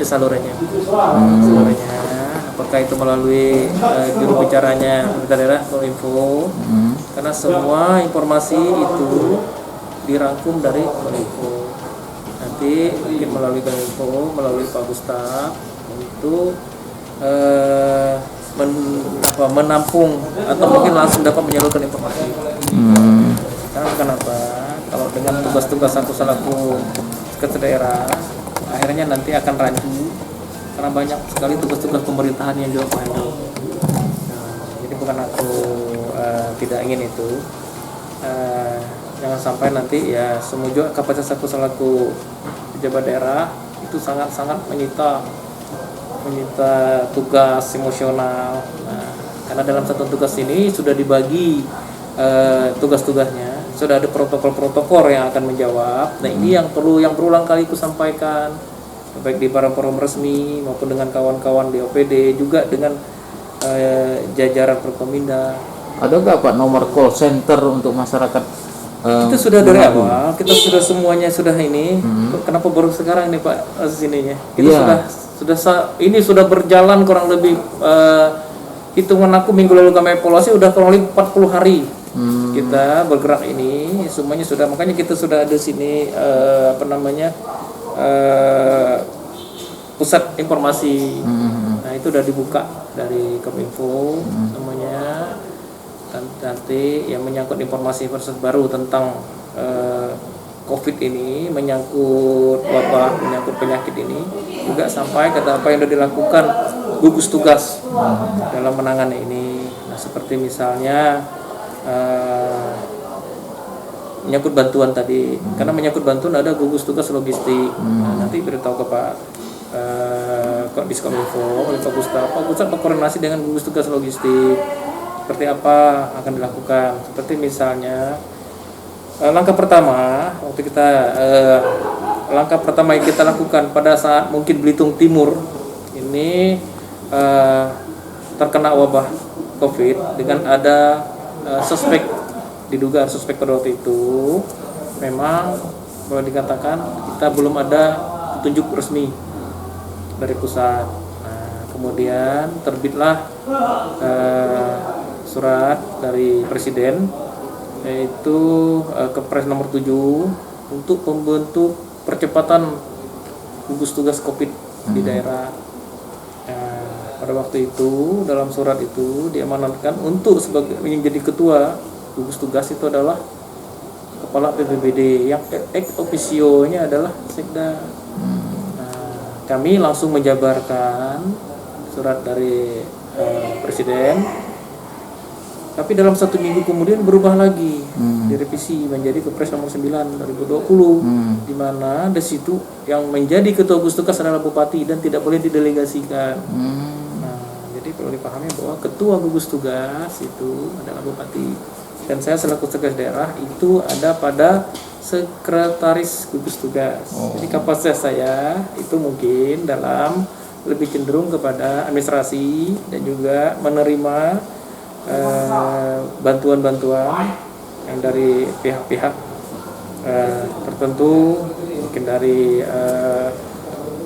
salurannya. Apakah itu melalui juru bicaranya pemerintah daerah atau info? Karena semua informasi itu dirangkum dari Kominfo. Nanti mungkin melalui Kominfo, melalui Pak Gustaf untuk menampung atau mungkin langsung dapat menyalurkan informasi. Karena kenapa? Kalau dengan tugas-tugas satu selaku ke daerah, akhirnya nanti akan rancu karena banyak sekali tugas-tugas pemerintahan yang juga panjang. Jadi bukan aku tidak ingin itu. Jangan sampai nanti ya semua juga kapasitas aku selaku pejabat daerah itu sangat-sangat menyita tugas emosional. Nah, karena dalam satu tugas ini sudah dibagi tugas-tugasnya, sudah ada protokol-protokol yang akan menjawab. Nah ini yang berulang kali aku sampaikan, baik di para forum resmi maupun dengan kawan-kawan di OPD, juga dengan jajaran Forkominda. Ada nggak Pak nomor call center untuk masyarakat? Itu sudah dari awal, kita sudah semuanya sudah ini. Kenapa baru sekarang nih Pak sininya? Kita ini sudah berjalan kurang lebih hitungan aku minggu lalu kami evaluasi udah kurang lebih 40 hari. Kita bergerak ini semuanya sudah, makanya kita sudah ada sini pusat informasi. Nah itu udah dibuka dari Kominfo semuanya. Nanti yang menyangkut informasi baru tentang COVID ini, menyangkut wabah, menyangkut penyakit ini, juga sampai kata apa yang sudah dilakukan gugus tugas dalam menangani ini. Nah seperti misalnya menyangkut bantuan tadi, karena menyangkut bantuan ada gugus tugas logistik. Nah, nanti beritahu ke Pak Diskominfo oleh Pak Gustaf berkoordinasi dengan gugus tugas logistik seperti apa akan dilakukan. Seperti misalnya langkah pertama yang kita lakukan pada saat mungkin Belitung Timur ini terkena wabah COVID dengan ada diduga suspek pada waktu itu, memang boleh dikatakan kita belum ada petunjuk resmi dari pusat. Nah, kemudian terbitlah surat dari Presiden, yaitu Kepres nomor 7 untuk membentuk percepatan gugus tugas COVID di daerah. Pada waktu itu dalam surat itu diamanatkan untuk menjadi ketua gugus tugas itu adalah kepala BPBD, yang ex officio-nya adalah Sekda. Kami langsung menjabarkan surat dari Presiden, tapi dalam 1 minggu kemudian berubah lagi, direvisi menjadi Kepres nomor 9 2020, di mana di situ yang menjadi ketua gugus tugas adalah bupati dan tidak boleh didelegasikan. Nah, jadi perlu dipahami bahwa ketua gugus tugas itu adalah bupati, dan saya selaku sekretaris daerah itu ada pada sekretaris gugus tugas. Jadi kapasitas saya itu mungkin dalam lebih cenderung kepada administrasi dan juga menerima bantuan-bantuan yang dari pihak-pihak tertentu, mungkin dari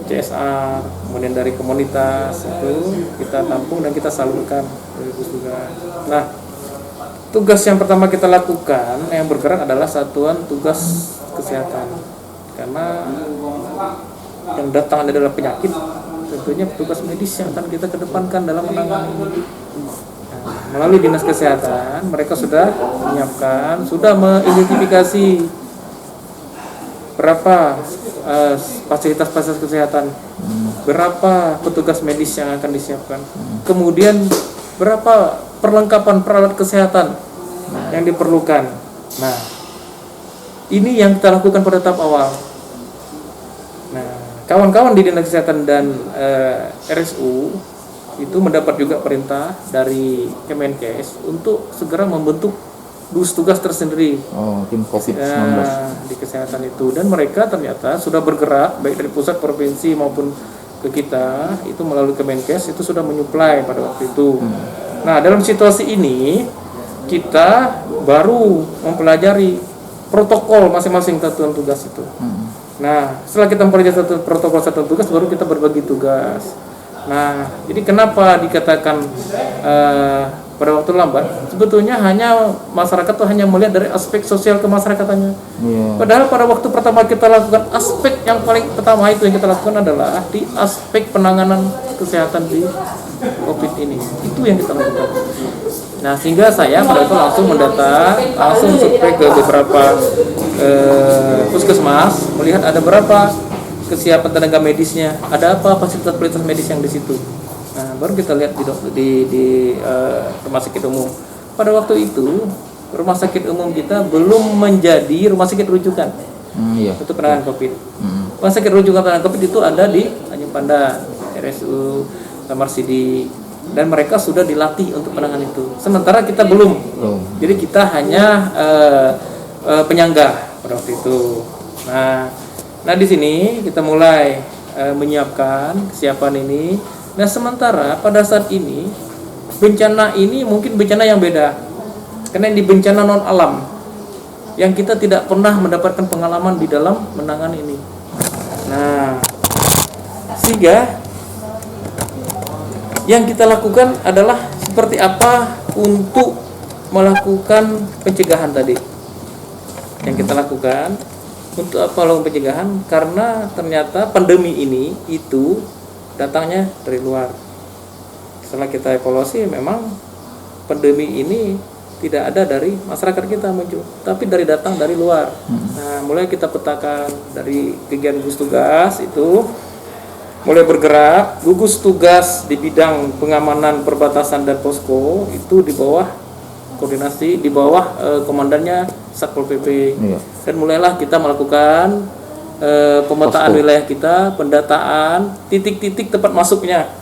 CSR, kemudian dari komunitas, itu kita tampung dan kita salurkan dari gugus tugas. Nah, tugas yang pertama kita lakukan yang bergerak adalah satuan tugas kesehatan, karena yang datang adalah penyakit, tentunya petugas medis yang akan kita kedepankan dalam menangani. Melalui dinas kesehatan, mereka sudah menyiapkan, sudah mengidentifikasi berapa fasilitas-fasilitas kesehatan, berapa petugas medis yang akan disiapkan, kemudian berapa perlengkapan peralatan kesehatan yang diperlukan. Nah, ini yang kita lakukan pada tahap awal. Nah, kawan-kawan di dinas kesehatan dan RSU itu mendapat juga perintah dari Kemenkes untuk segera membentuk gugus tugas tersendiri tim COVID-19 di kesehatan itu, dan mereka ternyata sudah bergerak baik dari pusat, provinsi maupun ke kita itu melalui Kemenkes itu sudah menyuplai pada waktu itu. Nah, dalam situasi ini kita baru mempelajari protokol masing-masing satuan tugas itu. Nah, setelah kita memperoleh protokol satuan tugas, baru kita berbagi tugas. Nah, jadi kenapa dikatakan pada waktu lambat? Sebetulnya hanya masyarakat tuh hanya melihat dari aspek sosial kemasyarakatannya. Iya. Padahal pada waktu pertama kita lakukan, aspek yang paling pertama itu yang kita lakukan adalah di aspek penanganan kesehatan di COVID ini. Itu yang kita lakukan. Nah, sehingga saya pada itu langsung mendata, langsung survei ke beberapa puskesmas, melihat ada berapa kesiapan tenaga medisnya, ada apa fasilitas medis yang di situ. Nah, baru kita lihat di rumah sakit umum. Pada waktu itu rumah sakit umum kita belum menjadi rumah sakit rujukan Iya. untuk penanganan COVID. Rumah sakit rujukan penanganan COVID itu ada di Tanjung Pandan, RSU Marsidi, dan mereka sudah dilatih untuk penanganan itu. Sementara kita belum. Jadi kita hanya penyangga pada waktu itu. Nah di sini kita mulai menyiapkan kesiapan ini. Nah sementara pada saat ini bencana ini mungkin bencana yang beda, karena ini bencana non alam yang kita tidak pernah mendapatkan pengalaman di dalam menangani ini. Nah sehingga yang kita lakukan adalah seperti apa untuk melakukan pencegahan tadi. Yang kita lakukan untuk apa melakukan pencegahan? Karena ternyata pandemi ini itu datangnya dari luar. Setelah kita evaluasi, memang pandemi ini tidak ada dari masyarakat kita muncul, tapi datang dari luar. Nah, mulai kita petakan dari kegiatan gugus tugas itu mulai bergerak. Gugus tugas di bidang pengamanan perbatasan dan posko itu di bawah koordinasi, di bawah komandannya Satpol PP. Iya. Dan mulailah kita melakukan pemetaan Posko. wilayah kita, pendataan titik-titik tempat masuknya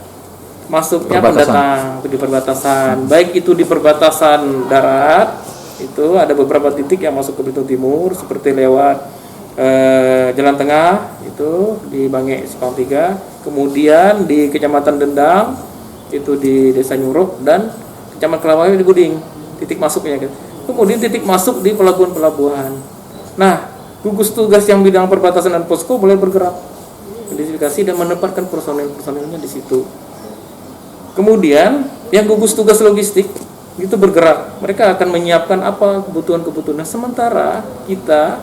Perbatasan. pendatang di perbatasan, baik itu di perbatasan darat, itu ada beberapa titik yang masuk ke Belitung Timur, seperti lewat Jalan Tengah itu di Bange Sipang 3, kemudian di Kecamatan Dendang itu di Desa Nyuruk, dan Kecamatan Kelawai di Guding, titik masuknya kan. Kemudian titik masuk di pelabuhan-pelabuhan. Nah, gugus tugas yang bidang perbatasan dan posko boleh bergerak, identifikasi dan menempatkan personil-personilnya di situ. Kemudian yang gugus tugas logistik itu bergerak, mereka akan menyiapkan apa kebutuhan-kebutuhan. Nah, sementara kita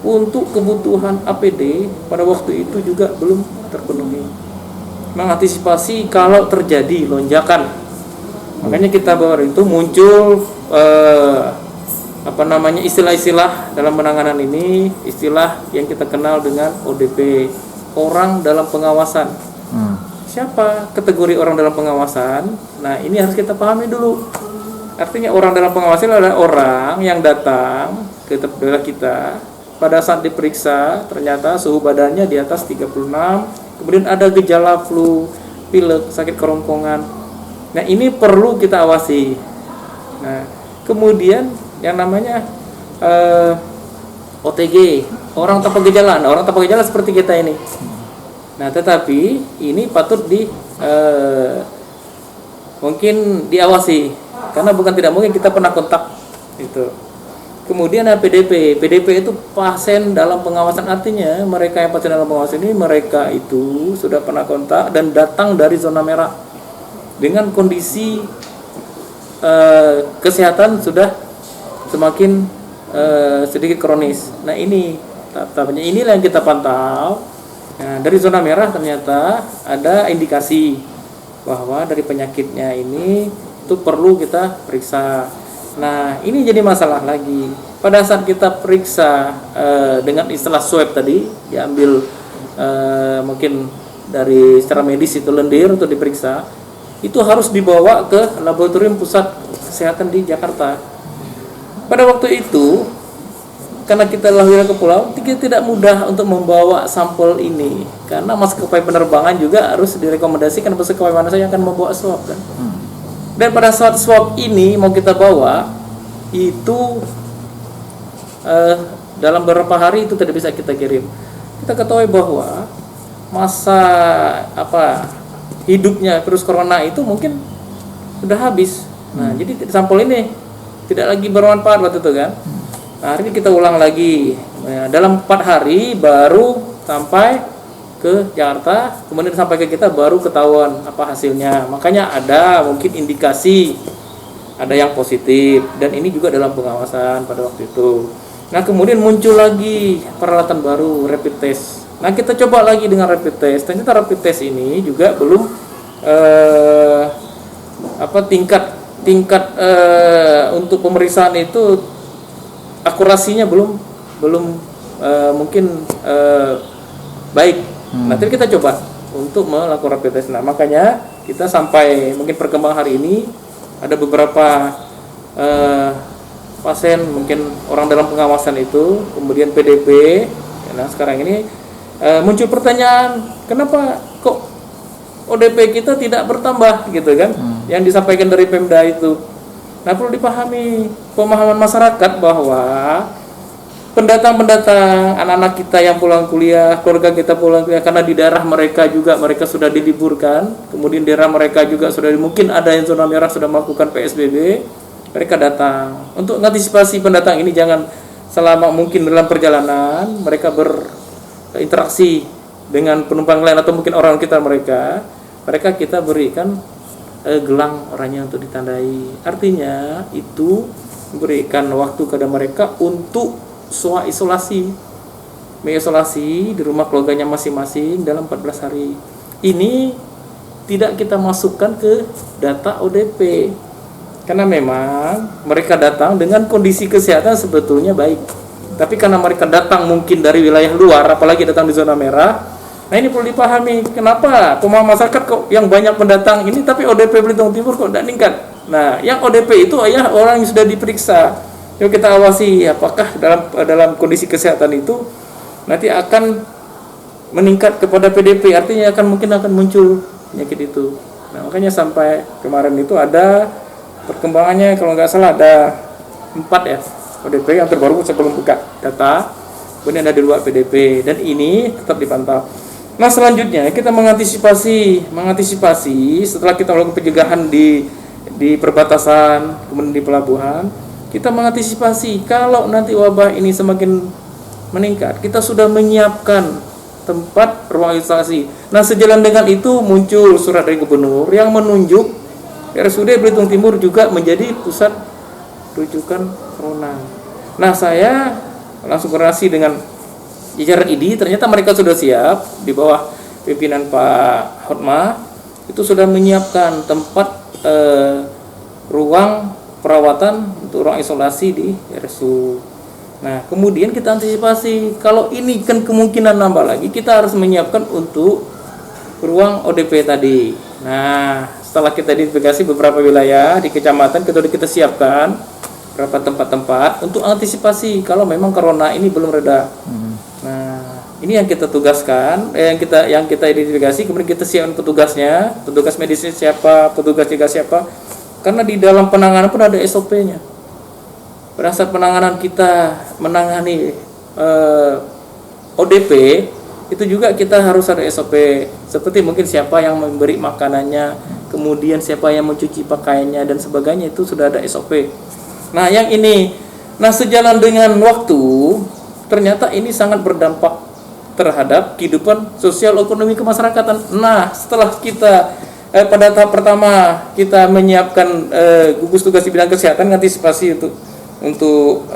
untuk kebutuhan APD pada waktu itu juga belum terpenuhi, mengantisipasi kalau terjadi lonjakan. Makanya kita baru itu muncul istilah-istilah dalam penanganan ini, istilah yang kita kenal dengan ODP, orang dalam pengawasan. Siapa kategori orang dalam pengawasan? Nah, ini harus kita pahami dulu. Artinya orang dalam pengawasan adalah orang yang datang ke tempat kita, pada saat diperiksa ternyata suhu badannya di atas 36, kemudian ada gejala flu, pilek, sakit kerongkongan. Nah, ini perlu kita awasi. Nah, kemudian yang namanya OTG, orang tanpa gejala. Nah, orang tanpa gejala seperti kita ini. Nah, tetapi ini patut mungkin diawasi, karena bukan tidak mungkin kita pernah kontak itu. Kemudian ada PDP. PDP itu pasien dalam pengawasan, artinya mereka yang pasien dalam pengawasan ini mereka itu sudah pernah kontak dan datang dari zona merah dengan kondisi kesehatan sudah semakin sedikit kronis. Nah, ini tahap-tahapnya, inilah yang kita pantau. Nah, dari zona merah ternyata ada indikasi bahwa dari penyakitnya ini itu perlu kita periksa. Nah, ini jadi masalah lagi. Pada saat kita periksa dengan istilah swab tadi, diambil mungkin dari secara medis itu lendir untuk diperiksa, itu harus dibawa ke laboratorium pusat kesehatan di Jakarta. Pada waktu itu, karena kita lahir ke pulau, tidak mudah untuk membawa sampel ini, karena maskapai penerbangan juga harus direkomendasikan maskapai mana saja yang akan membawa swab kan. Dan pada saat swab ini mau kita bawa itu dalam beberapa hari itu tidak bisa kita kirim. Kita ketahui bahwa masa hidupnya virus corona itu mungkin sudah habis. Nah, jadi sampel ini tidak lagi bermanfaat waktu itu kan. Nah, hari ini kita ulang lagi Nah, dalam 4 hari baru sampai ke Jakarta, kemudian sampai ke kita baru ketahuan apa hasilnya. Makanya ada mungkin indikasi ada yang positif, dan ini juga dalam pengawasan pada waktu itu. Nah, kemudian muncul lagi peralatan baru, rapid test. Nah, kita coba lagi dengan rapid test. Ternyata rapid test ini juga belum tingkat untuk pemeriksaan itu akurasinya belum mungkin baik. Nanti kita coba untuk melakukan rapid test. Nah, makanya kita sampai mungkin perkembangan hari ini ada beberapa pasien, mungkin orang dalam pengawasan itu, kemudian PDP. Nah, sekarang ini muncul pertanyaan, kenapa kok ODP kita tidak bertambah gitu kan? Yang disampaikan dari Pemda itu. Nah, perlu dipahami pemahaman masyarakat bahwa pendatang-pendatang, anak-anak kita yang pulang kuliah, keluarga kita pulang kuliah, karena di daerah mereka juga mereka sudah diliburkan, kemudian daerah mereka juga sudah mungkin ada yang zona merah sudah melakukan PSBB, mereka datang. Untuk mengantisipasi pendatang ini jangan selama mungkin dalam perjalanan mereka berinteraksi dengan penumpang lain atau mungkin orang kita mereka kita berikan gelang orangnya untuk ditandai. Artinya itu memberikan waktu kepada mereka untuk isolasi, mengisolasi di rumah keluarganya masing-masing dalam 14 hari. Ini tidak kita masukkan ke data ODP, karena memang mereka datang dengan kondisi kesehatan sebetulnya baik, tapi karena mereka datang mungkin dari wilayah luar, apalagi datang di zona merah. Nah, ini perlu dipahami kenapa pemahaman masyarakat kok yang banyak pendatang ini tapi ODP Belitung Timur kok tidak meningkat. Nah, yang ODP itu orang yang sudah diperiksa. Yuk kita awasi apakah dalam kondisi kesehatan itu nanti akan meningkat kepada PDP, artinya mungkin akan muncul penyakit itu. Nah, makanya sampai kemarin itu ada perkembangannya, kalau nggak salah ada 4 ya ODP yang terbaru sebelum buka data, kemudian ada 2 PDP, dan ini tetap dipantau. Nah, selanjutnya kita mengantisipasi setelah kita melakukan pencegahan di perbatasan, kemudian di pelabuhan, kita mengantisipasi kalau nanti wabah ini semakin meningkat, kita sudah menyiapkan tempat ruang isolasi. Nah, sejalan dengan itu muncul surat dari gubernur yang menunjuk RSUD Belitung Timur juga menjadi pusat rujukan corona. Nah, saya langsung koordinasi dengan jajaran ID, ternyata mereka sudah siap di bawah pimpinan Pak Hotma, itu sudah menyiapkan tempat ruang perawatan untuk ruang isolasi di RSU. Nah, kemudian kita antisipasi kalau ini kan kemungkinan nambah lagi, kita harus menyiapkan untuk ruang ODP tadi. Nah, setelah kita identifikasi beberapa wilayah di kecamatan, kita siapkan beberapa tempat-tempat untuk antisipasi kalau memang corona ini belum reda. Nah, ini yang kita tugaskan, yang kita identifikasi, kemudian kita siapkan petugasnya, petugas medisnya siapa, petugas jaga siapa. Karena di dalam penanganan pun ada SOP-nya. Berdasar penanganan kita menangani ODP, itu juga kita harus ada SOP. Seperti mungkin siapa yang memberi makanannya, kemudian siapa yang mencuci pakaiannya dan sebagainya, itu sudah ada SOP. Nah, yang ini, sejalan dengan waktu, ternyata ini sangat berdampak terhadap kehidupan sosial ekonomi kemasyarakatan. Nah, setelah kita pada tahap pertama kita menyiapkan gugus tugas di bidang kesehatan, antisipasi untuk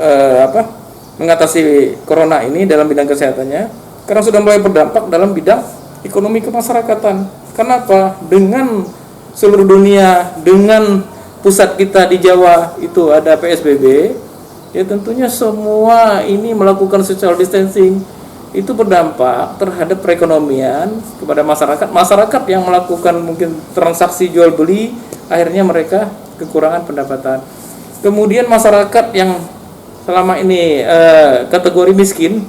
mengatasi corona ini dalam bidang kesehatannya, karena sudah mulai berdampak dalam bidang ekonomi kemasyarakatan. Kenapa? Dengan seluruh dunia, dengan pusat kita di Jawa itu ada PSBB, ya tentunya semua ini melakukan social distancing, itu berdampak terhadap perekonomian kepada masyarakat yang melakukan mungkin transaksi jual beli, akhirnya mereka kekurangan pendapatan. Kemudian masyarakat yang selama ini kategori miskin,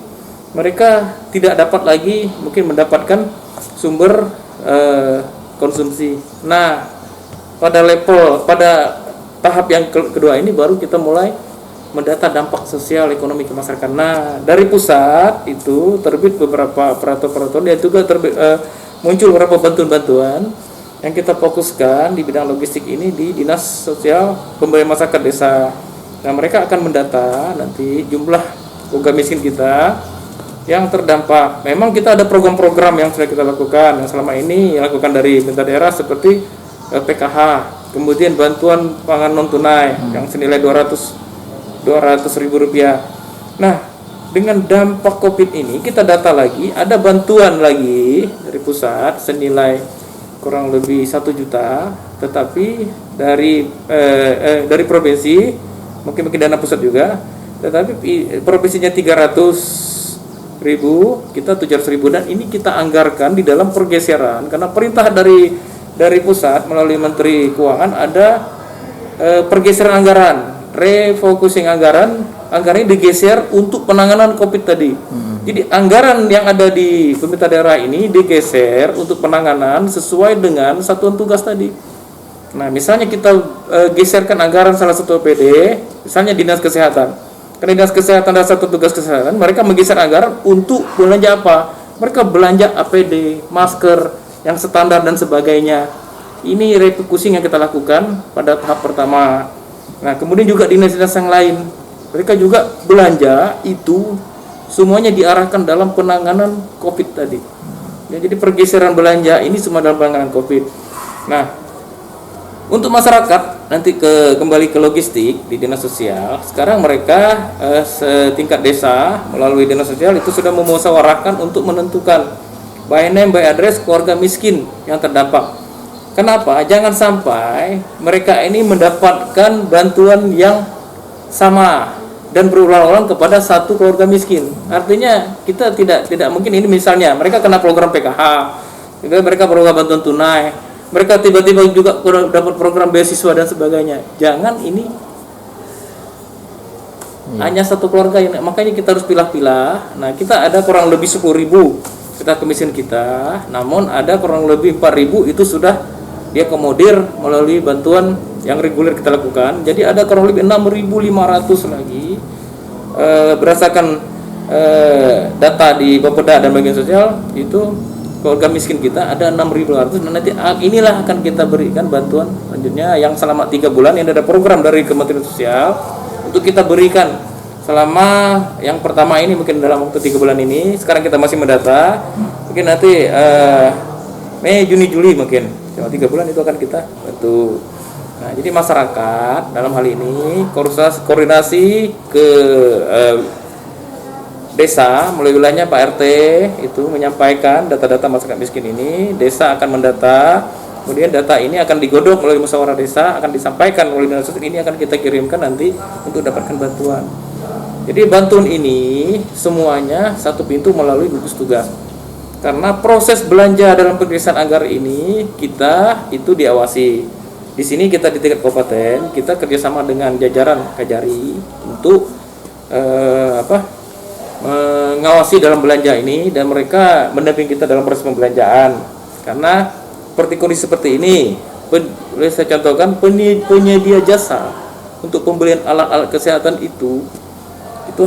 mereka tidak dapat lagi mungkin mendapatkan sumber konsumsi. Nah, pada tahap yang kedua ini baru kita mulai mendata dampak sosial ekonomi ke masyarakat. Nah, dari pusat itu terbit beberapa peraturan-peraturan, dan juga muncul beberapa bantuan-bantuan yang kita fokuskan di bidang logistik ini di Dinas Sosial Pemberdayaan Masyarakat Desa. Nah, mereka akan mendata nanti jumlah keluarga miskin kita yang terdampak. Memang kita ada program-program yang sudah kita lakukan yang selama ini dilakukan dari pemerintah daerah seperti PKH, kemudian bantuan pangan non tunai yang senilai 200 ribu rupiah. Nah, dengan dampak COVID ini kita data lagi, ada bantuan lagi dari pusat senilai kurang lebih 1 juta, tetapi dari provinsi mungkin dana pusat juga, tetapi provinsinya 300 ribu, kita 700 ribu, dan ini kita anggarkan di dalam pergeseran karena perintah dari pusat melalui Menteri Keuangan ada pergeseran anggaran, refocusing anggaran ini digeser untuk penanganan COVID tadi. Jadi anggaran yang ada di pemerintah daerah ini digeser untuk penanganan sesuai dengan satuan tugas tadi. Nah, misalnya kita geserkan anggaran salah satu OPD, misalnya Dinas Kesehatan. Karena Dinas Kesehatan dan satu tugas kesehatan, mereka menggeser anggaran untuk belanja apa? Mereka belanja APD, masker yang standar dan sebagainya. Ini refocusing yang kita lakukan pada tahap pertama. Nah, kemudian juga dinas-dinas yang lain, mereka juga belanja itu semuanya diarahkan dalam penanganan COVID tadi. Ya, jadi pergeseran belanja ini semua dalam penanganan COVID. Nah, untuk masyarakat nanti kembali ke logistik di dinas sosial. Sekarang mereka setingkat desa melalui dinas sosial itu sudah memusyawarahkan untuk menentukan by name by address keluarga miskin yang terdampak. Kenapa? Jangan sampai mereka ini mendapatkan bantuan yang sama dan berulang-ulang kepada satu keluarga miskin. Artinya kita tidak mungkin ini misalnya mereka kena program PKH, juga mereka program bantuan tunai, mereka tiba-tiba juga dapat program beasiswa dan sebagainya. Jangan ini hanya satu keluarga yang, makanya kita harus pilah-pilah. Nah, kita ada kurang lebih 10.000 kita kemiskinan kita, namun ada kurang lebih 4.000 itu sudah diakomodir melalui bantuan yang reguler kita lakukan. Jadi ada kurang lebih 6.500 lagi berdasarkan data di Bapeda dan bagian sosial itu keluarga miskin kita ada 6.500. Nah, nanti inilah akan kita berikan bantuan selanjutnya yang selama 3 bulan yang ada program dari Kementerian Sosial untuk kita berikan selama yang pertama ini mungkin dalam waktu 3 bulan ini. Sekarang kita masih mendata, mungkin nanti Mei, Juni, Juli mungkin selama 3 bulan itu akan kita bantu. Nah, jadi masyarakat dalam hal ini koordinasi ke desa melalui wilayahnya Pak RT itu menyampaikan data-data masyarakat miskin ini. Desa akan mendata, kemudian data ini akan digodok melalui musyawarah desa, akan disampaikan melalui dinas sosial, ini akan kita kirimkan nanti untuk dapatkan bantuan. Jadi bantuan ini semuanya satu pintu melalui gugus tugas. Karena proses belanja dalam pergerakan anggaran ini kita itu diawasi. Di sini kita di tingkat kabupaten kita kerjasama dengan jajaran Kajari untuk mengawasi dalam belanja ini, dan mereka mendampingi kita dalam proses pembelanjaan. Karena seperti kondisi seperti ini, boleh saya contohkan penyedia jasa untuk pembelian alat-alat kesehatan itu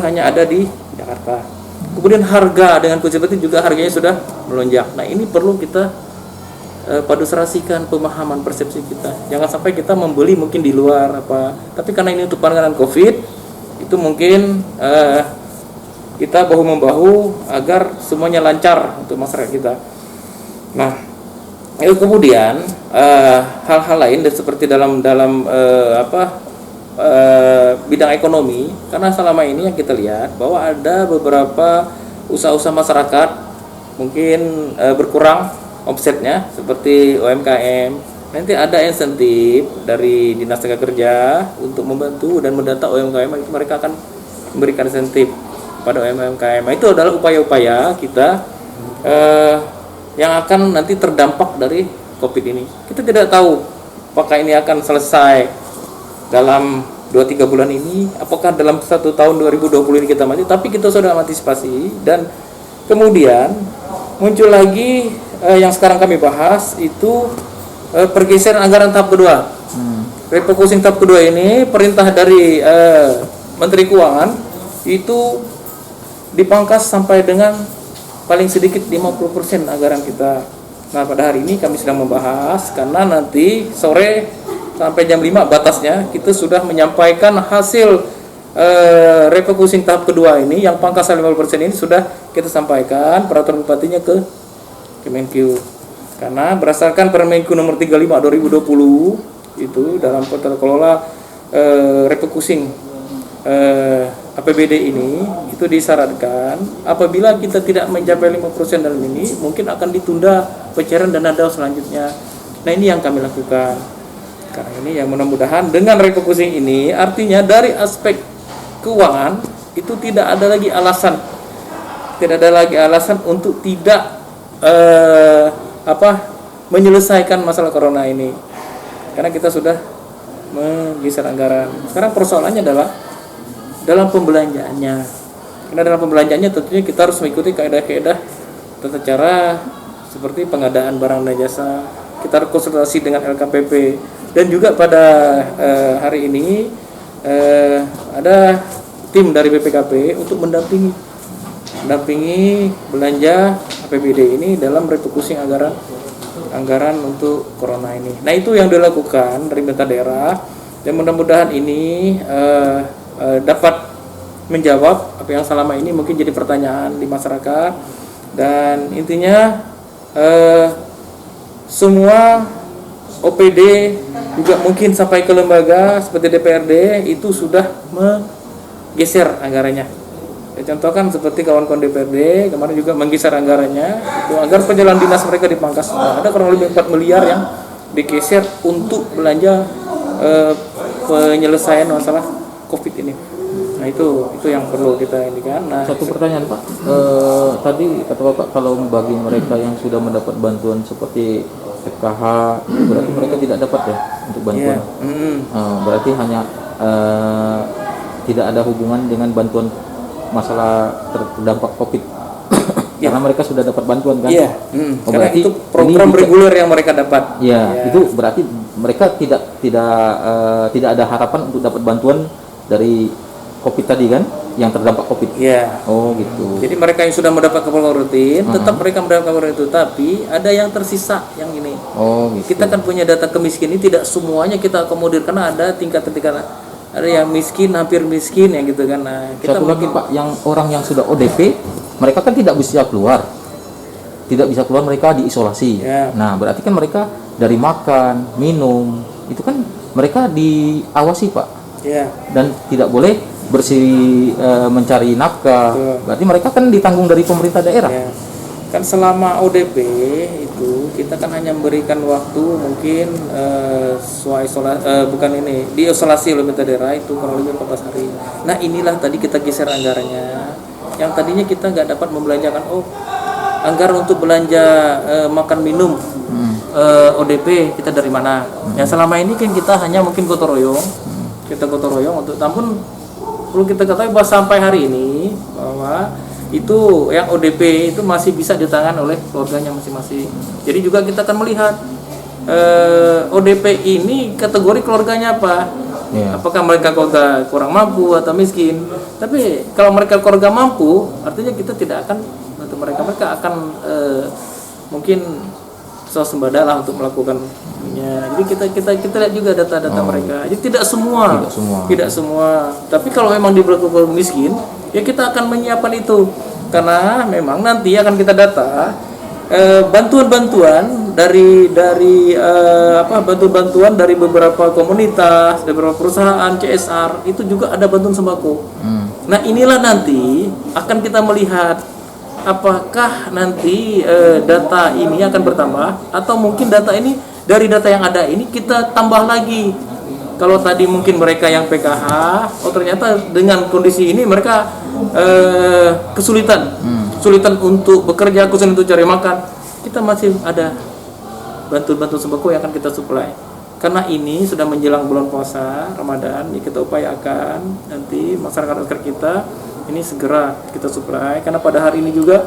hanya ada di Jakarta. Kemudian harga dengan kondisi seperti juga harganya sudah melonjak. Nah, ini perlu kita paduserasikan pemahaman persepsi kita. Jangan sampai kita membeli mungkin di luar tapi karena ini untuk penanganan COVID itu mungkin kita bahu membahu agar semuanya lancar untuk masyarakat kita. Nah, itu kemudian hal-hal lain seperti dalam bidang ekonomi, karena selama ini yang kita lihat bahwa ada beberapa usaha-usaha masyarakat mungkin berkurang omsetnya seperti UMKM. Nanti ada insentif dari Dinas Tenaga Kerja untuk membantu dan mendata UMKM, itu mereka akan memberikan insentif pada UMKM. Itu adalah upaya-upaya kita yang akan nanti terdampak dari COVID ini. Kita tidak tahu apakah ini akan selesai dalam 2-3 bulan ini, apakah dalam 1 tahun 2020 ini kita mati, tapi kita sudah antisipasi. Dan kemudian muncul lagi yang sekarang kami bahas itu pergeseran anggaran tahap kedua. Refocusing tahap kedua ini perintah dari Menteri Keuangan itu dipangkas sampai dengan paling sedikit 50% anggaran kita. Nah, pada hari ini kami sedang membahas karena nanti sore sampai jam 5 batasnya kita sudah menyampaikan hasil refocusing tahap kedua ini yang pangkasan 50% ini sudah kita sampaikan peraturan bupatinya ke Kemenkeu. Karena berdasarkan Permenku nomor 35 2020 itu dalam tata kelola refocusing APBD ini itu disyaratkan apabila kita tidak mencapai 5% dalam ini mungkin akan ditunda pencairan dana DAO selanjutnya. Nah, ini yang kami lakukan. Karena ini yang mudah-mudahan dengan refocusing ini artinya dari aspek keuangan itu tidak ada lagi alasan untuk tidak menyelesaikan masalah corona ini. Karena kita sudah menggeser anggaran. Sekarang persoalannya adalah dalam pembelanjaannya. Karena dalam pembelanjaannya tentunya kita harus mengikuti kaidah-kaidah tata cara seperti pengadaan barang dan jasa. Kita harus konsultasi dengan LKPP dan juga pada hari ini ada tim dari BPKP untuk mendampingi belanja APBD ini dalam refocusing anggaran untuk corona ini. Nah, itu yang dilakukan dari pemerintah daerah dan mudah-mudahan ini dapat menjawab apa yang selama ini mungkin jadi pertanyaan di masyarakat. Dan intinya semua OPD juga mungkin sampai ke lembaga seperti DPRD itu sudah menggeser anggarannya. Saya contohkan seperti kawan-kawan DPRD kemarin juga menggeser anggarannya itu agar penjalan dinas mereka dipangkas. Ada kurang lebih 4 miliar yang digeser untuk belanja penyelesaian masalah COVID ini. Nah, itu yang perlu kita indikan. Nah, satu pertanyaan Pak, tadi kata Bapak kalau bagi mereka yang sudah mendapat bantuan seperti FKH berarti mereka tidak dapat ya untuk bantuan. Berarti hanya tidak ada hubungan dengan bantuan masalah terdampak COVID. Karena mereka sudah dapat bantuan kan? Iya. Karena itu program reguler yang mereka dapat. Iya. Itu berarti mereka tidak ada harapan untuk dapat bantuan dari COVID tadi kan, yang terdampak COVID. Iya. Oh gitu. Jadi mereka yang sudah mendapat keperluan rutin, tetap mereka mendapat keperluan itu, tapi ada yang tersisa yang ini. Oh gitu. Kita kan punya data kemiskinan, tidak semuanya kita akomodir karena ada tingkat-tingkat. Ada yang miskin, hampir miskin ya gitu kan. Nah, kita satu lagi Pak, yang orang yang sudah ODP, mereka kan tidak bisa keluar. Tidak bisa keluar, mereka diisolasi. Ya. Nah, berarti kan mereka dari makan, minum, itu kan mereka diawasi Pak. Ya. Dan tidak boleh mencari nafkah. Betul. Berarti mereka kan ditanggung dari pemerintah daerah. Ya. Kan selama ODP itu kita kan hanya memberikan waktu mungkin diisolasi oleh pemerintah daerah itu kurang lebih 14 hari. Nah, inilah tadi kita geser anggarannya. Yang tadinya kita nggak dapat membelanjakan anggaran untuk belanja makan minum ODP kita dari mana? Yang selama ini kan kita hanya mungkin gotong royong. Kita gotong royong untuk namun perlu kita ketahui bahwa sampai hari ini bahwa itu yang ODP itu masih bisa ditangan oleh keluarganya masing-masing. Jadi juga kita akan melihat ODP ini kategori keluarganya apa? Apakah mereka keluarga kurang mampu atau miskin? Tapi kalau mereka keluarga mampu, artinya kita tidak akan bantu mereka. Mereka akan mungkin swasembada lah untuk melakukannya. Jadi kita lihat juga data-data mereka. Jadi tidak semua. Tapi kalau memang diberlakukan miskin, ya kita akan menyiapkan itu. Karena memang nanti akan kita data bantuan-bantuan dari bantuan dari beberapa komunitas, dari beberapa perusahaan CSR itu juga ada bantuan sembako. Nah, inilah nanti akan kita melihat apakah nanti data ini akan bertambah atau mungkin data ini dari data yang ada ini kita tambah lagi. Kalau tadi mungkin mereka yang PKH, ternyata dengan kondisi ini mereka kesulitan untuk bekerja, kesulitan untuk cari makan. Kita masih ada bantuan sembako yang akan kita suplai. Karena ini sudah menjelang bulan puasa Ramadan, ya kita upayakan nanti masyarakat kita ini segera kita suplai. Karena pada hari ini juga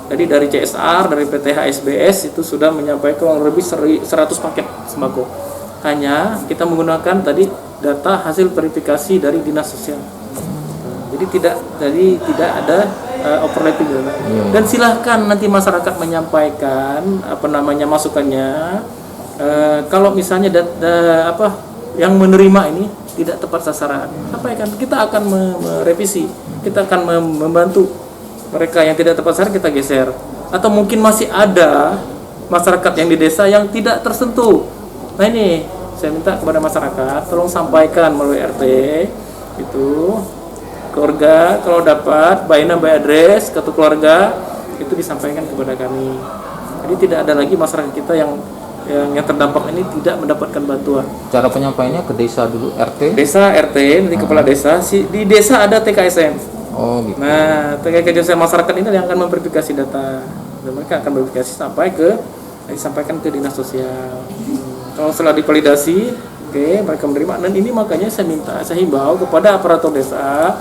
tadi dari CSR, dari PT HSBS itu sudah menyampaikan kurang lebih 100 paket sembako. Hanya kita menggunakan tadi data hasil verifikasi dari dinas sosial. Jadi tidak ada overlapping. Dan silahkan nanti masyarakat menyampaikan masukannya. Kalau misalnya yang menerima ini tidak tepat sasaran. Sampaikan, kita akan merevisi, kita akan membantu mereka yang tidak tepat sasaran, kita geser. Atau mungkin masih ada masyarakat yang di desa yang tidak tersentuh. Nah ini saya minta kepada masyarakat, tolong sampaikan melalui RT itu keluarga, kalau dapat by name by address kartu keluarga itu disampaikan kepada kami. Jadi tidak ada lagi masyarakat kita yang terdampak ini tidak mendapatkan bantuan. Cara penyampaiannya ke desa dulu, RT? Desa, RT, nanti kepala desa. Di desa ada TKSM. Oh gitu. Nah, TKSM masyarakat ini yang akan memverifikasi data. Dan mereka akan verifikasi disampaikan ke dinas sosial. Kalau setelah divalidasi, mereka menerima. Dan ini makanya saya himbau kepada aparatur desa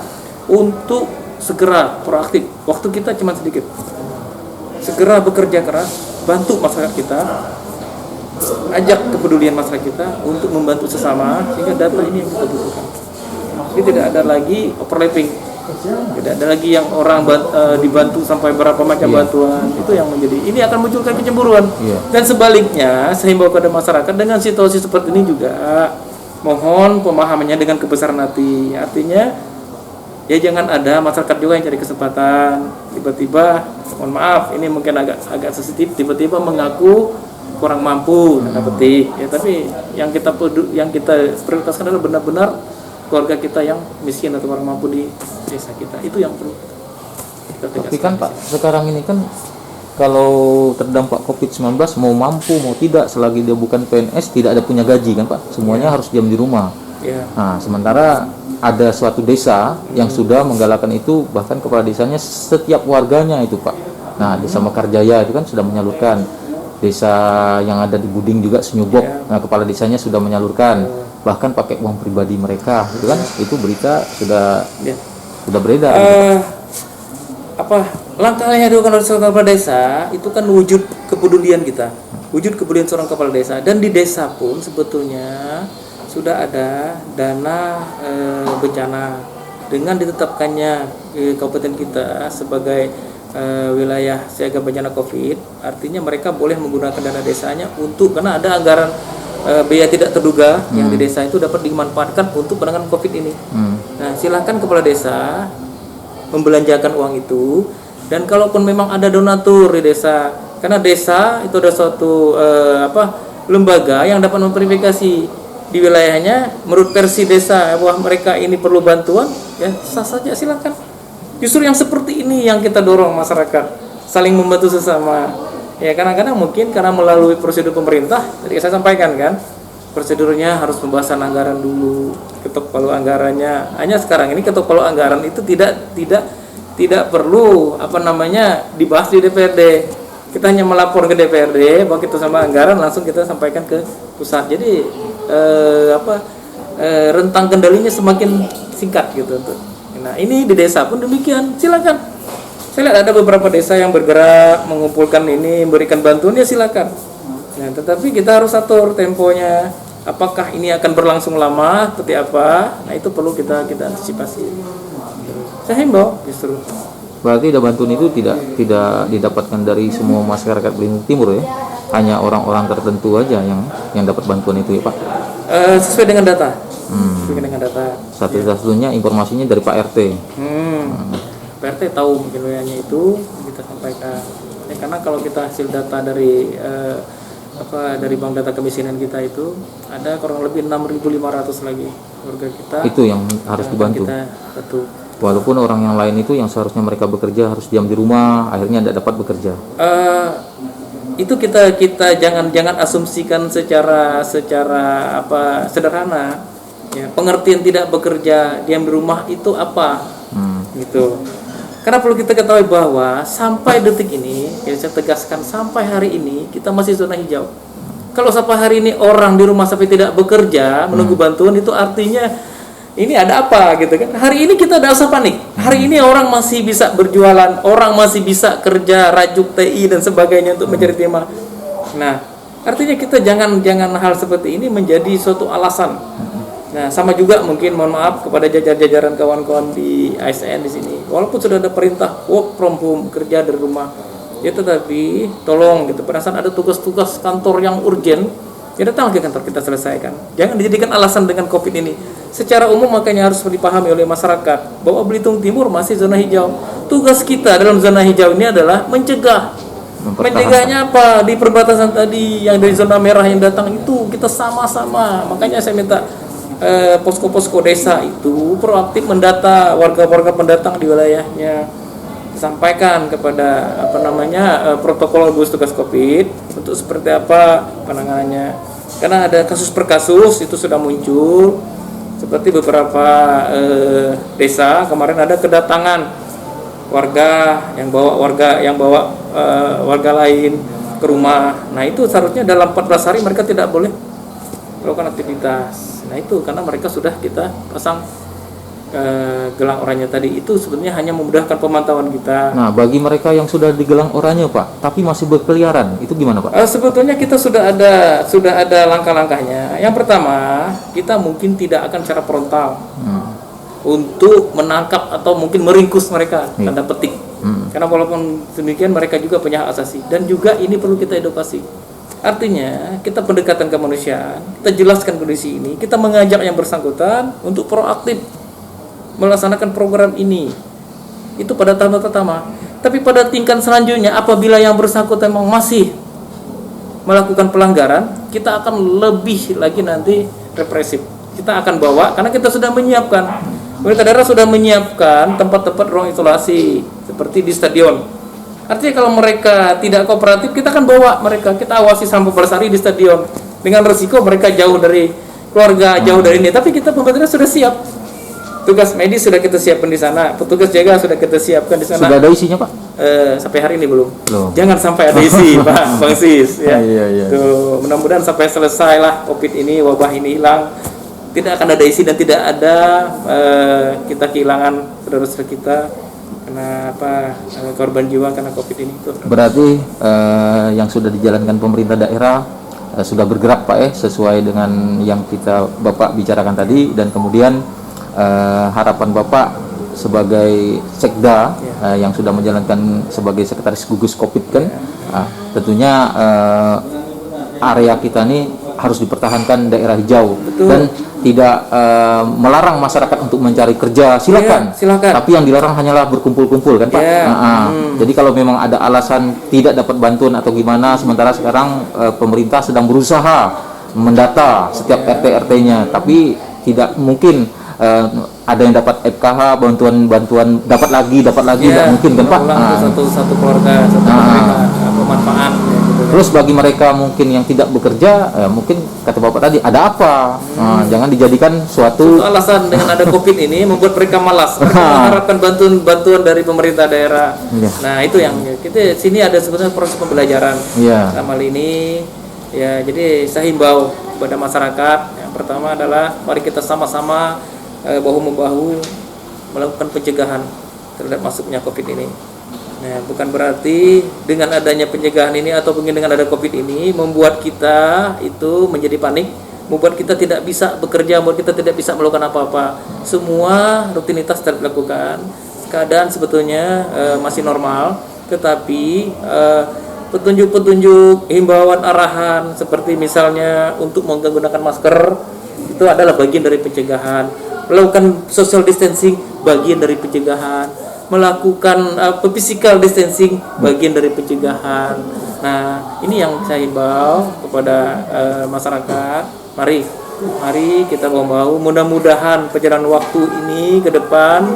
untuk segera proaktif. Waktu kita cuma sedikit. Segera bekerja keras, bantu masyarakat kita. Ajak kepedulian masyarakat kita untuk membantu sesama sehingga data ini yang kita butuhkan. Jadi tidak ada lagi overlapping, tidak ada lagi yang orang dibantu sampai berapa macam bantuan. Itu yang menjadi ini akan munculkan kecemburuan. Dan sebaliknya saya himbau kepada masyarakat dengan situasi seperti ini juga mohon pemahamannya dengan kebesaran hati. Artinya ya jangan ada masyarakat juga yang cari kesempatan tiba-tiba, mohon maaf ini mungkin agak sensitif, tiba-tiba mengaku kurang mampu tanda petik ya, tapi yang kita prioritaskan adalah benar-benar keluarga kita yang miskin atau kurang mampu di desa kita. Itu yang perlu kita tegaskan. Tapi kan Pak, sekarang ini kan kalau terdampak COVID-19 mau mampu mau tidak selagi dia bukan PNS tidak ada punya gaji kan Pak, semuanya harus diam di rumah. Nah, sementara ada suatu desa yang sudah menggalakkan itu, bahkan kepala desanya setiap warganya itu Pak. Nah, Desa Mekarjaya itu kan sudah menyalurkan. Desa yang ada di Buding juga Senyubok, nah kepala desanya sudah menyalurkan, bahkan pakai uang pribadi mereka, gitu kan? Itu berita sudah beredar. Langkah yang dilakukan oleh seorang kepala desa itu kan wujud kepedulian kita, wujud kepedulian seorang kepala desa. Dan di desa pun sebetulnya sudah ada dana bencana dengan ditetapkannya kabupaten kita sebagai wilayah siaga bencana COVID, artinya mereka boleh menggunakan dana desanya untuk, karena ada anggaran biaya tidak terduga yang di desa itu dapat dimanfaatkan untuk penanganan COVID ini. Nah, silakan kepala desa membelanjakan uang itu, dan kalaupun memang ada donatur di desa, karena desa itu ada suatu lembaga yang dapat memverifikasi di wilayahnya menurut versi desa bahwa mereka ini perlu bantuan, ya sah saja silakan. Justru yang seperti ini yang kita dorong masyarakat saling membantu sesama. Ya kadang-kadang mungkin karena melalui prosedur pemerintah, tadi saya sampaikan kan, prosedurnya harus pembahasan anggaran dulu, ketok palu anggarannya. Hanya sekarang ini ketok palu anggaran itu tidak perlu dibahas di DPRD. Kita hanya melapor ke DPRD bahwa kita sama anggaran, langsung kita sampaikan ke pusat. Jadi rentang kendalinya semakin singkat gitu. Nah ini di desa pun demikian, silakan. Saya lihat ada beberapa desa yang bergerak mengumpulkan ini, memberikan bantuan, ya silakan. Nah tetapi kita harus atur temponya. Apakah ini akan berlangsung lama, seperti apa? Nah itu perlu kita antisipasi. Saya himbau justru. Berarti bantuan itu tidak didapatkan dari semua masyarakat Belitung Timur ya? Hanya orang-orang tertentu aja yang dapat bantuan itu ya Pak? Sesuai dengan data. Sesuai dengan data. Satu-satunya informasinya dari Pak RT. Pak RT tahu mungkin wilayahnya itu, kita sampaikan. Ya, karena kalau kita hasil data dari bank data kemiskinan kita itu ada kurang lebih 6.500 lagi warga kita. Itu yang harus dibantu. Betul. Walaupun orang yang lain itu yang seharusnya mereka bekerja harus diam di rumah, akhirnya tidak dapat bekerja. Itu kita jangan asumsikan secara sederhana. Ya, pengertian tidak bekerja diam di rumah itu apa? Gitu. Karena perlu kita ketahui bahwa sampai detik ini, ya saya tegaskan sampai hari ini kita masih zona hijau. Kalau sampai hari ini orang di rumah sampai tidak bekerja menunggu bantuan, itu artinya ini ada apa gitu kan. Hari ini kita tidak usah panik. Hari ini orang masih bisa berjualan, orang masih bisa kerja, rajuk TI dan sebagainya untuk mencari timah. Nah, artinya kita jangan hal seperti ini menjadi suatu alasan. Nah, sama juga mungkin mohon maaf kepada jajaran kawan-kawan di ASN di sini. Walaupun sudah ada perintah work from home, kerja dari rumah, ya tetapi tolong gitu, pada saat ada tugas-tugas kantor yang urgent, Ya datang ke kantor, kita selesaikan. Jangan dijadikan alasan dengan COVID ini. Secara umum makanya harus dipahami oleh masyarakat bahwa Belitung Timur masih zona hijau. Tugas kita dalam zona hijau ini adalah mencegah. Mencegahnya apa? Di perbatasan tadi yang dari zona merah yang datang itu kita sama-sama. Makanya saya minta posko-posko desa itu proaktif mendata warga-warga pendatang di wilayahnya. Sampaikan kepada protokol gugus tugas COVID untuk seperti apa penanganannya. Karena ada kasus per kasus itu sudah muncul, seperti beberapa desa kemarin ada kedatangan warga yang bawa warga lain ke rumah. Nah itu seharusnya dalam 14 hari mereka tidak boleh melakukan aktivitas. Nah itu karena mereka sudah kita pasang gelang oranye tadi, itu sebenarnya hanya memudahkan pemantauan kita. Nah, bagi mereka yang sudah digelang oranye, Pak, tapi masih berkeliaran, itu gimana, Pak? Sebetulnya kita sudah ada langkah-langkahnya. Yang pertama, kita mungkin tidak akan secara frontal untuk menangkap atau mungkin meringkus mereka, tanda petik. Karena walaupun demikian mereka juga punya hak asasi, dan juga ini perlu kita edukasi. Artinya kita pendekatan kemanusiaan, kita jelaskan kondisi ini, kita mengajak yang bersangkutan untuk proaktif melaksanakan program ini. Itu pada tahap pertama. Tapi pada tingkat selanjutnya, apabila yang bersangkutan memang masih melakukan pelanggaran, kita akan lebih lagi nanti represif. Kita akan bawa, karena kita sudah menyiapkan, pemerintah daerah sudah menyiapkan tempat-tempat ruang isolasi seperti di stadion. Artinya kalau mereka tidak kooperatif, kita akan bawa mereka, kita awasi sampai 14 hari di stadion. Dengan resiko mereka jauh dari keluarga, jauh dari ini. Tapi kita pemerintah sudah siap. Tugas medis sudah kita siapkan di sana, petugas jaga sudah kita siapkan di sana. Sudah ada isinya, Pak? Sampai hari ini belum. Jangan sampai ada isi, Pak, Bang Sis. Ya. Iya. Tuh, mudah-mudahan sampai selesai lah COVID ini, wabah ini hilang. Tidak akan ada isi dan tidak ada kita kehilangan saudara-saudara kita karena korban jiwa karena COVID ini. Tuh. Berarti yang sudah dijalankan pemerintah daerah sudah bergerak, Pak, sesuai dengan yang Bapak bicarakan tadi, dan kemudian harapan Bapak sebagai sekda yang sudah menjalankan sebagai sekretaris gugus COVID kan, tentunya area kita ini harus dipertahankan daerah hijau. Betul. Dan tidak melarang masyarakat untuk mencari kerja, silakan. Tapi yang dilarang hanyalah berkumpul-kumpul kan, Pak. Jadi kalau memang ada alasan tidak dapat bantuan atau gimana, sementara sekarang pemerintah sedang berusaha mendata setiap RT-RT-nya, tapi tidak mungkin ada yang dapat FKH, bantuan dapat lagi tidak mungkin kan, Pak. Satu keluarga, pemanfaat. Terus bagi mereka mungkin yang tidak bekerja, mungkin kata Bapak tadi ada apa? Jangan dijadikan suatu alasan dengan ada COVID ini membuat mereka malas. Mereka mengharapkan bantuan dari pemerintah daerah. Nah itu yang kita sini ada sebetulnya proses pembelajaran. Dalam hal ini ya, jadi saya himbau kepada masyarakat. Yang pertama adalah mari kita sama-sama bahu-membahu melakukan pencegahan terhadap masuknya COVID ini. Nah, bukan berarti dengan adanya pencegahan ini atau mungkin dengan ada COVID ini membuat kita itu menjadi panik, membuat kita tidak bisa bekerja, membuat kita tidak bisa melakukan apa-apa. Semua rutinitas tetap dilakukan. Keadaan sebetulnya masih normal, tetapi petunjuk-petunjuk, himbauan, arahan seperti misalnya untuk menggunakan masker itu adalah bagian dari pencegahan. Melakukan social distancing bagian dari pencegahan, melakukan physical distancing bagian dari pencegahan. Nah, ini yang saya himbau kepada masyarakat. Mari kita bahu-bahu. Mudah-mudahan perjalanan waktu ini ke depan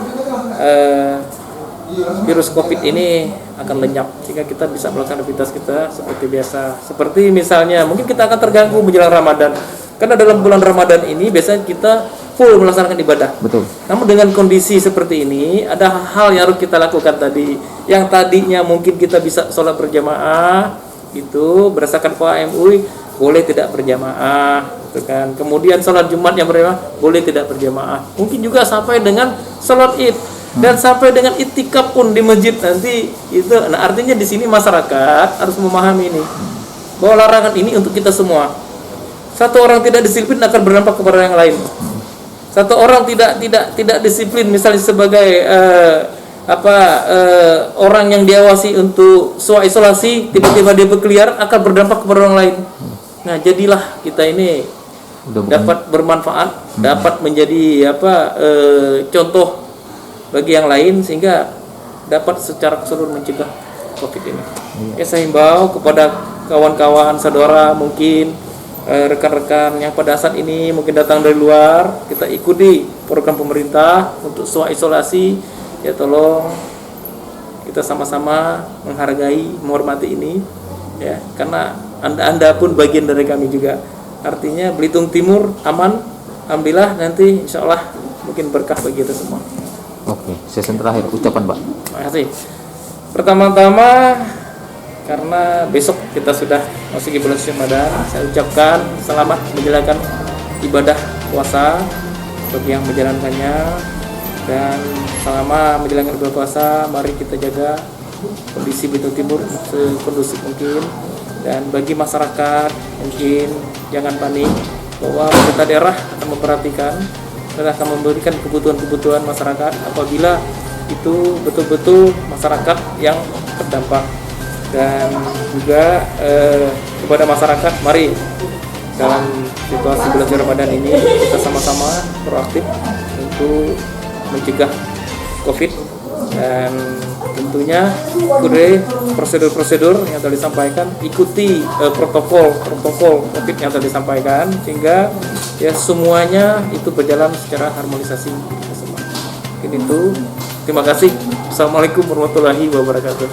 virus COVID ini akan lenyap sehingga kita bisa melakukan aktivitas kita seperti biasa. Seperti misalnya mungkin kita akan terganggu menjelang Ramadan. Karena dalam bulan Ramadan ini biasanya kita full melaksanakan ibadah. Betul. Namun dengan kondisi seperti ini, ada hal yang harus kita lakukan tadi. Yang tadinya mungkin kita bisa sholat berjamaah, itu berdasarkan Fatwa MUI boleh tidak berjamaah, gitu kan. Kemudian sholat Jumat yang berjamaah boleh tidak berjamaah. Mungkin juga sampai dengan sholat Id dan sampai dengan itikaf pun di masjid nanti itu. Nah, artinya di sini masyarakat harus memahami ini bahwa larangan ini untuk kita semua. Satu orang tidak disiplin akan berdampak kepada yang lain. Satu orang tidak disiplin misalnya sebagai orang yang diawasi untuk isolasi, tiba-tiba dia berkeliaran akan berdampak kepada orang lain. Nah, jadilah kita ini Udah bukan dapat bermanfaat, dapat menjadi contoh bagi yang lain sehingga dapat secara keseluruhan mencegah COVID ini. Ya, saya himbau kepada kawan-kawan, saudara, mungkin rekan-rekan yang pada saat ini mungkin datang dari luar, kita ikuti program pemerintah untuk isolasi. Ya, tolong kita sama-sama menghargai, menghormati ini, ya, karena anda pun bagian dari kami juga. Artinya Belitung Timur aman, alhamdulillah, nanti insya Allah mungkin berkah bagi kita semua. Oke, sesi terakhir ucapan Pak. Terima kasih. Pertama-tama, karena besok kita sudah masuk bulan suci Ramadan, saya ucapkan selamat menjalankan ibadah puasa bagi yang menjalankannya, dan selama menjalankan ibadah puasa, mari kita jaga kondisi Belitung Timur sekondusif mungkin, dan bagi masyarakat mungkin jangan panik bahwa pemerintah daerah akan memperhatikan dan akan memberikan kebutuhan-kebutuhan masyarakat apabila itu betul-betul masyarakat yang terdampak. Dan juga kepada masyarakat, mari dalam situasi bulan suci Ramadan ini kita sama-sama proaktif untuk mencegah COVID, dan tentunya prosedur-prosedur yang tadi disampaikan, ikuti protokol COVID yang tadi disampaikan sehingga ya semuanya itu berjalan secara harmonisasi semua. Mungkin itu. Terima kasih. Assalamualaikum warahmatullahi wabarakatuh.